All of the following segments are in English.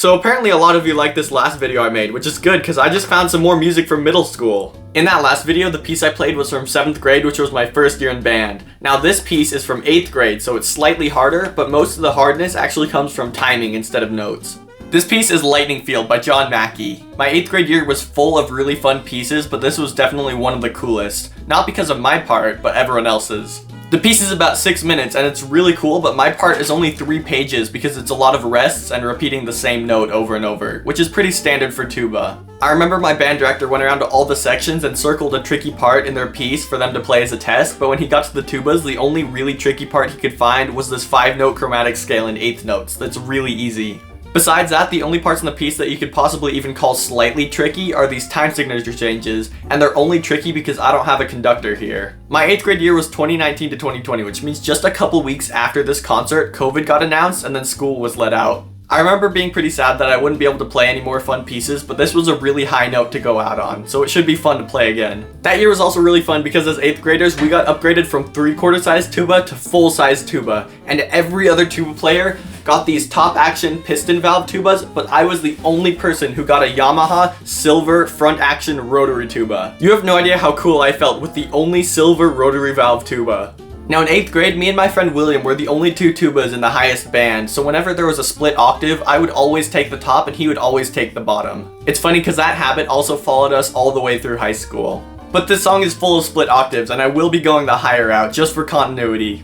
So apparently a lot of you liked this last video I made, which is good because I just found some more music from middle school. In that last video, the piece I played was from 7th grade, which was my first year in band. Now this piece is from 8th grade, so it's slightly harder, but most of the hardness actually comes from timing instead of notes. This piece is Lightning Field by John Mackey. My 8th grade year was full of really fun pieces, but this was definitely one of the coolest. Not because of my part, but everyone else's. The piece is about 6 minutes and it's really cool, but my part is only 3 pages because it's a lot of rests and repeating the same note over and over, which is pretty standard for tuba. I remember my band director went around to all the sections and circled a tricky part in their piece for them to play as a test, but when he got to the tubas, the only really tricky part he could find was this 5-note chromatic scale in 8th notes that's really easy. Besides that, the only parts in the piece that you could possibly even call slightly tricky are these time signature changes, and they're only tricky because I don't have a conductor here. My 8th grade year was 2019 to 2020, which means just a couple weeks after this concert, COVID got announced and then school was let out. I remember being pretty sad that I wouldn't be able to play any more fun pieces, but this was a really high note to go out on, so it should be fun to play again. That year was also really fun because as 8th graders, we got upgraded from 3/4 size tuba to full size tuba, and every other tuba player got these top action piston valve tubas, but I was the only person who got a Yamaha silver front action rotary tuba. You have no idea how cool I felt with the only silver rotary valve tuba. Now in 8th grade, me and my friend William were the only 2 tubas in the highest band, so whenever there was a split octave, I would always take the top and he would always take the bottom. It's funny because that habit also followed us all the way through high school. But this song is full of split octaves and I will be going the higher route just for continuity.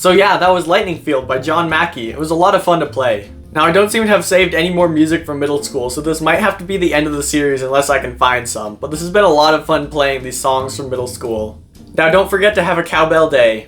So yeah, that was Lightning Field by John Mackey. It was a lot of fun to play. Now I don't seem to have saved any more music from middle school, so this might have to be the end of the series unless I can find some, but this has been a lot of fun playing these songs from middle school. Now don't forget to have a cowbell day.